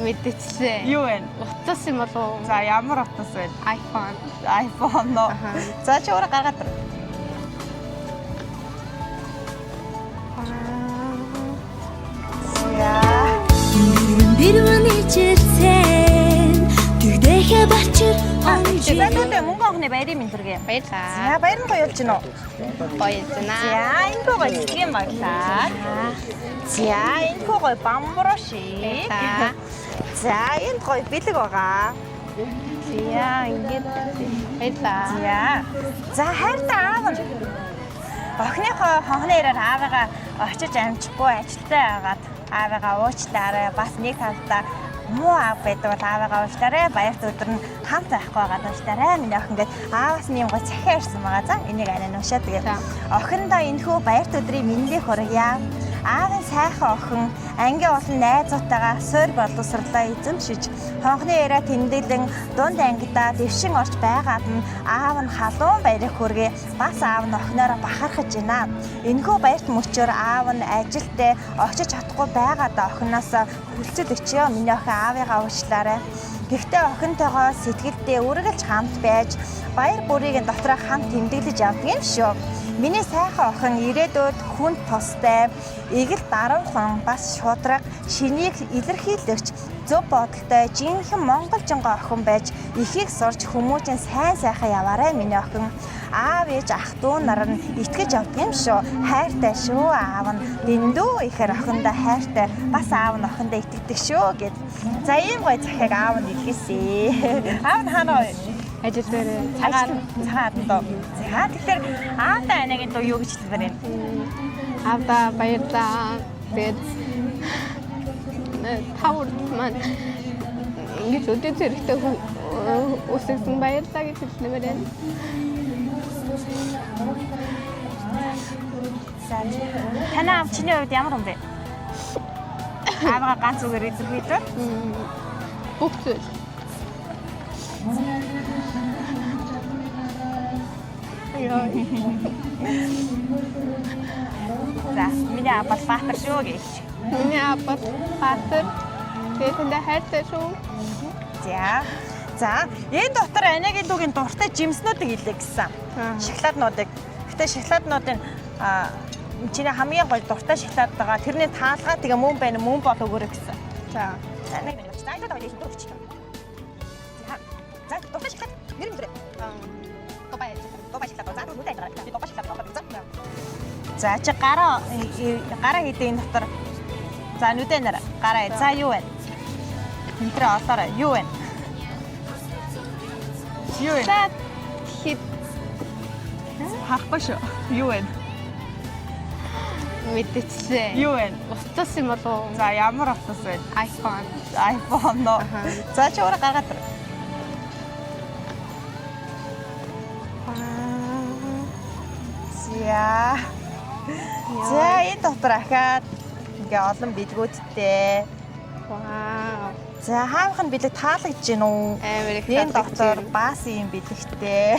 Мэдээчлээ. Юу вэ? Утас юм болов уу? За ямар утас вэ? iPhone. iPhone нөө. За чи өөрөө гаргаад ир. Яа. Bir ваничэрсэн тэгдэхэ бачир Зэтүүдээ мөнгө авахны баярын мэндэргээ. Баярлаа. За баяр нь гоё болж гинэ үү? Баярлаа. За энэ гоё юм баярлаа. За энэ гоё бамбуроши. Баярлаа. За энэ гоё бэлэг байгаа. За ингээд баярлаа. За хайртай аав нь охиныхоо хонхны ирээр аавыгаа очиж амжихгүй ажилтаа агаад аавыгаа уучлаарай. Бас нэг талдаа муу аав байдаг бол аавыгаа уучлаарай. Баярт өдөр нь хамт байхгүй байгаад уучлаарай. Миний охин гээд ааваас нь юм гоо цахиа ирсэн байгаа. За энийг анаа нушаа тэгээд охиндоо энэхүү баярт өдрийн мэндийг хүргье. Аавын сайхан охин ангийн олон найзуудтайгаа суур боловсрлоо эзэмшиж хонхны яриа тэмдэглэн дунд ангидаа дэвшин орж байгаад нь аав нь халуун баярыг хүргэе. Бас аав нь охиноороо бахархаж байна. Энэхүү баярт мөчөөр аав нь ажилдаа очиж чадахгүй байгаад охиноос хүлцэл өчөө. Миний охин аавыгаа уучлаарай. Гэхдээ охинтойгоо сэтгэлдээ үргэлж хамт байж баяр бүрийг нь дотроо хамт тэмдэглэж явдаг юм шүү. Миний сайхан охин ирээдүйд хүнд тустай, эгэл дарамхан бас шудраг, шинийг илэрхийлэгч, зөв бодолтой, жинхэнэ монголжинго охин байж ихийг сурч хүмүүжийн сайн сайхан яваарай миний охин. Аав ээж ах дүү нар нь итгэж явдаг юм шүү. Хайртай шүү аав нь. Дэндүү ихээр охиндоо хайртай. Бас аав нь охиндоо итгэдэг шүү гэд. За ийм гоё захиаг аав нь илгээсэй. Аав нь хаана вэ? Ажил дээр Цагаан доо. За тэгэхээр аавдаа анагийн дуу юу гэж хэлмээр байна? авда баярлаа. Тэгээд тавар маань ингэж өдөр зэрэгтэй үсгсэн баярлаа гэж хэлмээр байна. За танай аав чиний хувьд ямар юм бэ? Аавгаа ганц үгээр илэрхийлээ. Бүх зүйл. За миний аав бол баатар шүү гэж. Миний аав баатар. Тэгээд хайртай шүү. За энэ дотор анагийн дүүгийн дуртай жимснүүдийг илээ гэсэн. Шоколаднуудыг. Гэтэ шоколаднуудын чиний хамгийн гоё дуртай шоколад байгаа. Тэрний таалгаа тэгээ мөн байна мөн бол өгөөрэй гэсэн. За. Нэг минут. За энэ доо ийм дурч. За дуртай шоколад нэр мэдрээ. Топай шоколад. За нүдэ энэ гараа. Топай шоколад байгаа. За чи гараа хийдэ энэ дотор. За нүдэ нэр гараа. За юу вэ? Энэ тэр олоорой. Юу вэ? Юу вэ? За хит Харахгүй шүү. Юу вэ? мэдээчлээ. Юу вэ? Утас юм болов уу? За ямар утас вэ? iPhone. iPhone нөө. За чи өөрөө гаргаад ир. За энэ дотор ахаад ингээ олон бэлгүүдтэй. Вау. За хаанх нь бэлэг таалагдж гин үү? Амар их Энэ дотор бас юм бэлэгтэй.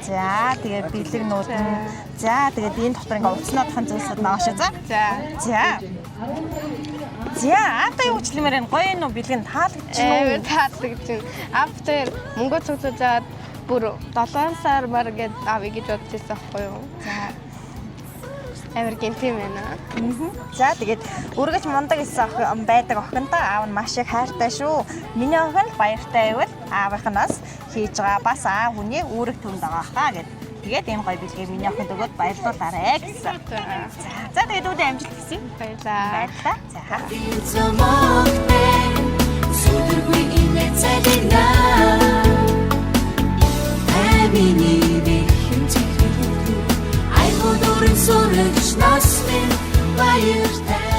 За тэгээ бэлэгнүүд нь. За тэгээд энэ дотор ингээ уцнаадхан зүйлсүүд байгаа шүү. За аавтай юу хэлмээр энэ гоё нөө бэлэг нь таалагдж гин үү? амар таалагдж байна. After мөнгө цуглуулад бүр 7 сар мар гээд авъя гэж бодож байсан байхгүй юу? За. Амар гинтим байна. За тэгээд үргэж мундаг гэсэн охин байдаг охинтой аав нь маш их хайртай шүү. Миний охин баяртай байвал аавынханаас хийж байгаа бас аав хүний үүрэг түнд байгаа хаа гэд. Тэгээд энэ гоё бэлгээ миний охинд өгөөд баярлуулаарэ гэсэн. За тэгээд үүдээ амжилт хүсье. Баярлаа. Айхудурын сурагч нас минь баяртай